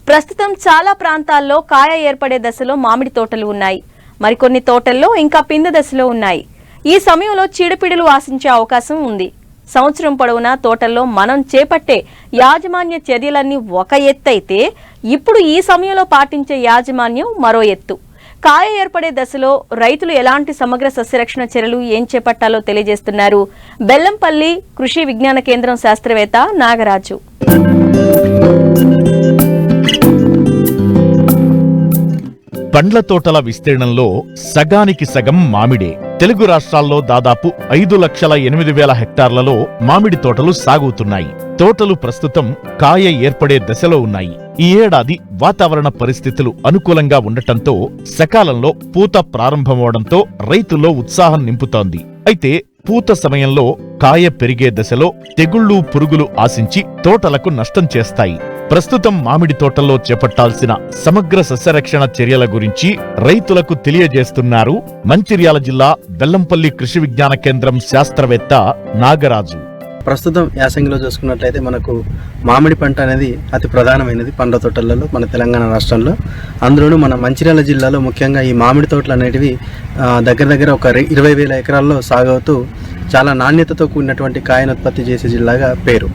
ప్రస్తుతం చాలా ప్రాంతాల్లో కాయ ఏర్పడే దశలో మామిడి తోటలు ఉన్నాయి. మరికొన్ని తోటల్లో ఇంకా పిందె దశలో ఉన్నాయి. ఈ సమయంలో చీడపీడలు ఆశించే అవకాశం ఉంది. సంవత్సరం పొడవునా తోటల్లో మనం చేపట్టే యాజమాన్య చర్యలన్నీ ఒక ఎత్తైతే ఇప్పుడు ఈ సమయంలో పాటించే యాజమాన్యం మరో ఎత్తు. కాయ ఏర్పడే దశలో రైతులు ఎలాంటి సమగ్ర సస్యరక్షణ చర్యలు ఏం చేపట్టాలో తెలియజేస్తున్నారు బెల్లంపల్లి కృషి విజ్ఞాన కేంద్రం శాస్త్రవేత్త నాగరాజు. పండ్ల తోటల విస్తీర్ణంలో సగానికి సగం మామిడే. తెలుగు రాష్ట్రాల్లో దాదాపు 5,08,000 హెక్టార్లలో మామిడి తోటలు సాగుతున్నాయి. తోటలు ప్రస్తుతం కాయ ఏర్పడే దశలో ఉన్నాయి. ఈ ఏడాది వాతావరణ పరిస్థితులు అనుకూలంగా ఉండటంతో సకాలంలో పూత ప్రారంభమవడంతో రైతుల్లో ఉత్సాహం నింపుతోంది. అయితే పూత సమయంలో కాయ పెరిగే దశలో తెగుళ్లు, పురుగులు ఆశించి తోటలకు నష్టం చేస్తాయి. ప్రస్తుతం మామిడి తోటల్లో చేపట్టాల్సిన సమగ్ర సస్యరక్షణ చర్యల గురించి రైతులకు తెలియజేస్తున్నారు మంచిర్యాల జిల్లా బెల్లంపల్లి కృషి విజ్ఞాన కేంద్రం శాస్త్రవేత్త నాగరాజు. ప్రస్తుతం యాసంగిలో చూసుకున్నట్లయితే మనకు మామిడి పంట అనేది అతి ప్రధానమైనది పండ్ల తోటలలో మన తెలంగాణ రాష్ట్రంలో. అందులోనూ మన మంచిర్యాల జిల్లాలో ముఖ్యంగా ఈ మామిడి తోటలు అనేటివి దగ్గర ఒక 20,000 ఎకరాల్లో సాగవుతూ చాలా నాణ్యతతో కూడినటువంటి కాయను ఉత్పత్తి చేసే జిల్లాగా పేరు.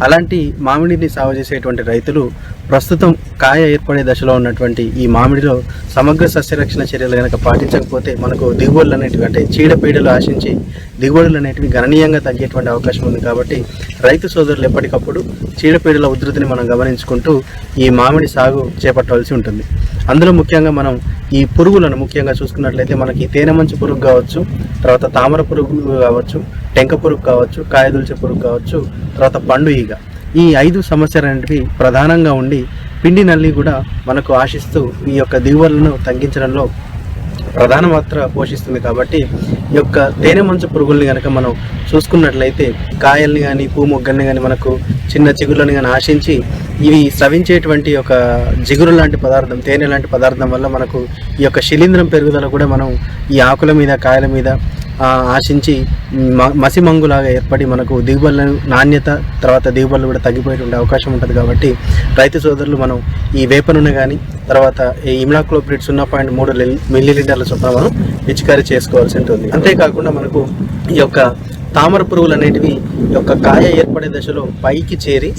అలాంటి మామిడిని సాగు చేసేటువంటి రైతులు ప్రస్తుతం కాయ ఏర్పడే దశలో ఉన్నటువంటి ఈ మామిడిలో సమగ్ర సస్యరక్షణ చర్యలు కనుక పాటించకపోతే మనకు దిగుబడులు అనేటివి అంటే చీడపీడలు ఆశించి దిగుబడులు అనేటివి గణనీయంగా తగ్గేటువంటి అవకాశం ఉంది. కాబట్టి రైతు సోదరులు ఎప్పటికప్పుడు చీడపీడల ఉధృతిని మనం గమనించుకుంటూ ఈ మామిడి సాగు చేపట్టవలసి ఉంటుంది. అందులో ముఖ్యంగా మనం ఈ పురుగులను ముఖ్యంగా చూసుకున్నట్లయితే మనకి తేనె మంచు పురుగు కావచ్చు, తర్వాత తామర పురుగు కావచ్చు, టెంక పురుగు కావచ్చు, కాయదుల్చే పురుగు కావచ్చు, తర్వాత పండు ఈగ, ఈ 5 సమస్యలు అనేటివి ప్రధానంగా ఉండి పిండి నల్లి కూడా మనకు ఆశిస్తూ ఈ యొక్క దిగుబడులను తగ్గించడంలో ప్రధాన పాత్ర పోషిస్తుంది. కాబట్టి ఈ యొక్క తేనె మంచు పురుగుల్ని కనుక మనం చూసుకున్నట్లయితే కాయల్ని కానీ పూ మొగ్గల్ని కానీ మనకు చిన్న చిగురులను కానీ ఆశించి ఇవి స్రవించేటువంటి ఒక జిగురు లాంటి పదార్థం, తేనె లాంటి పదార్థం వల్ల మనకు ఈ యొక్క శిలీంధ్రం పెరుగుదల కూడా మనం ఈ ఆకుల మీద కాయల మీద ఆశించి మసిమంగులాగా ఏర్పడి మనకు దిగుబడులను నాణ్యత తర్వాత దిగుబడులు కూడా తగ్గిపోయేటువంటి అవకాశం ఉంటుంది. కాబట్టి రైతు సోదరులు మనం ఈ వేప నూనె కానీ తర్వాత ఈ ఇమ్లాక్లోప్రిడ్ 0.3 మిల్లీలీటర్ల చొప్పున మనం పిచికారీ చేసుకోవాల్సి ఉంటుంది. అంతేకాకుండా మనకు ఈ యొక్క తామర పురుగులు అనేటివి ఈ యొక్క కాయ ఏర్పడే దశలో పైకి చేరి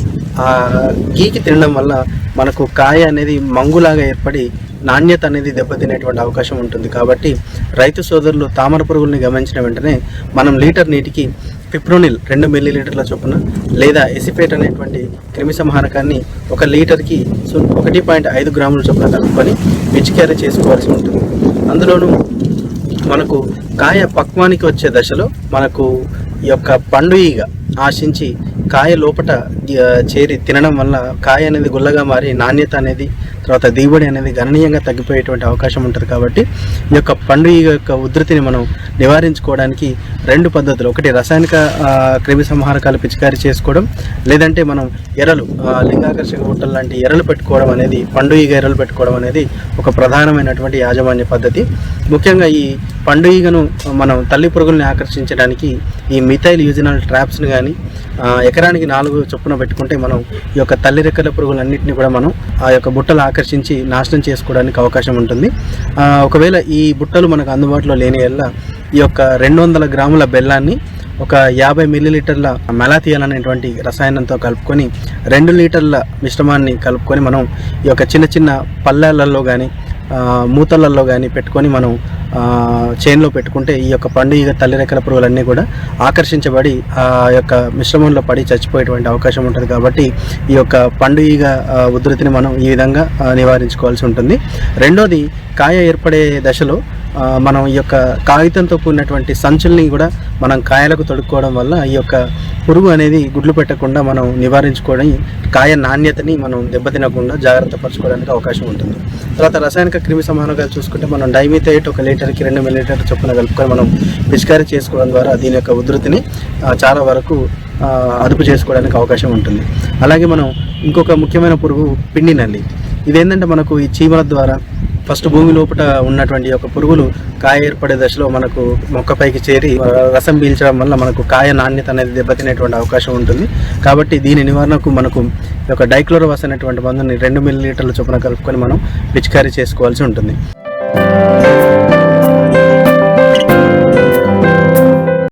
గీకి తినడం వల్ల మనకు కాయ అనేది మంగులాగా ఏర్పడి నాణ్యత అనేది దెబ్బతినేటువంటి అవకాశం ఉంటుంది. కాబట్టి రైతు సోదరులు తామర పురుగుల్ని గమనించిన వెంటనే మనం లీటర్ నీటికి పిప్రోనిల్ 2 మిల్లీలీటర్ల చొప్పున లేదా ఎసిఫేట్ అనేటువంటి క్రిమి సంహారకాన్ని 1 లీటర్కి 1.5 గ్రాముల చొప్పున కలుపుకొని పిచికారీ చేసుకోవాల్సి ఉంటుంది. అందులోనూ మనకు కాయ పక్వానికి వచ్చే దశలో మనకు ఈ యొక్క పండు ఈగ ఆశించి కాయ లోపట చేరి తినడం వల్ల కాయ అనేది గుల్లగా మారి నాణ్యత అనేది తర్వాత దిగుబడి అనేది గణనీయంగా తగ్గిపోయేటువంటి అవకాశం ఉంటుంది. కాబట్టి ఈ యొక్క పండు ఈగ యొక్క ఉధృతిని మనం నివారించుకోవడానికి 2 పద్ధతులు, ఒకటి రసాయనిక క్రిమి సంహారకాలు పిచికారీ చేసుకోవడం, లేదంటే మనం ఎరలు లింగాకర్షక బుట్టలు లాంటి ఎరలు పెట్టుకోవడం అనేది, పండు ఈగ ఎరలు పెట్టుకోవడం అనేది ఒక ప్రధానమైనటువంటి యాజమాన్య పద్ధతి. ముఖ్యంగా ఈ పండు ఈగను మనం తల్లి పురుగుల్ని ఆకర్షించడానికి ఈ మిథైల్ యూజినాల్ ట్రాప్స్ని కానీ ఎకరానికి 4 చొప్పున పెట్టుకుంటే మనం ఈ యొక్క తల్లి రెక్కల పురుగులన్నింటినీ కూడా మనం ఆ యొక్క బుట్టలు ఆకర్షించి నాశనం చేసుకోవడానికి అవకాశం ఉంటుంది. ఒకవేళ ఈ బుట్టలు మనకు అందుబాటులో లేని వల్ల ఈ యొక్క 200 గ్రాముల బెల్లాన్ని ఒక 50 మిల్లీలీటర్ల మెలాథియాన్ అనేటువంటి రసాయనంతో కలుపుకొని 2 లీటర్ల మిశ్రమాన్ని కలుపుకొని మనం ఈ యొక్క చిన్న చిన్న పళ్ళలలో కానీ మూతలలో కానీ పెట్టుకొని మనం చేన్లో పెట్టుకుంటే ఈ యొక్క పండు ఈగ తల్లి రెక్కల పురుగులన్నీ కూడా ఆకర్షించబడి ఆ యొక్క మిశ్రమంలో పడి చచ్చిపోయేటువంటి అవకాశం ఉంటుంది. కాబట్టి ఈ యొక్క పండు ఈగ ఉధృతిని మనం ఈ విధంగా నివారించుకోవాల్సి ఉంటుంది. రెండోది, కాయ ఏర్పడే దశలో మనం ఈ యొక్క కాగితంతో కూడినటువంటి సంచుల్ని కూడా మనం కాయలకు తొడుక్కోవడం వల్ల ఈ యొక్క పురుగు అనేది గుడ్లు పెట్టకుండా మనం నివారించుకోవడం, కాయ నాణ్యతని మనం దెబ్బతినకుండా జాగ్రత్త పరచుకోవడానికి అవకాశం ఉంటుంది. తర్వాత రసాయనిక క్రిమి సంహారకాలు చూసుకుంటే మనం డైమిథైట్ 1 లీటర్కి 2 మిల్లీలీటర్ల చొప్పున కలుపుకొని మనం పిచికారీ చేసుకోవడం ద్వారా దీని యొక్క ఉధృతిని చాలా వరకు అదుపు చేసుకోవడానికి అవకాశం ఉంటుంది. అలాగే మనం ఇంకొక ముఖ్యమైన పురుగు పిండి నల్లి. ఇదేంటంటే మనకు ఈ చీమల ద్వారా ఫస్ట్ భూమి లోపల ఉన్నటువంటి యొక్క పురుగులు కాయ ఏర్పడే దశలో మనకు మొక్కపైకి చేరి రసం పీల్చడం వల్ల మనకు కాయ నాణ్యత అనేది దెబ్బతినేటువంటి అవకాశం ఉంటుంది. కాబట్టి దీని నివారణకు మనకు ఒక డైక్లోరోవాస్ అనేటువంటి మందుని 2 మిల్లీలీటర్ల చొప్పున కలుపుకొని మనం పిచికారీ చేసుకోవాల్సి ఉంటుంది.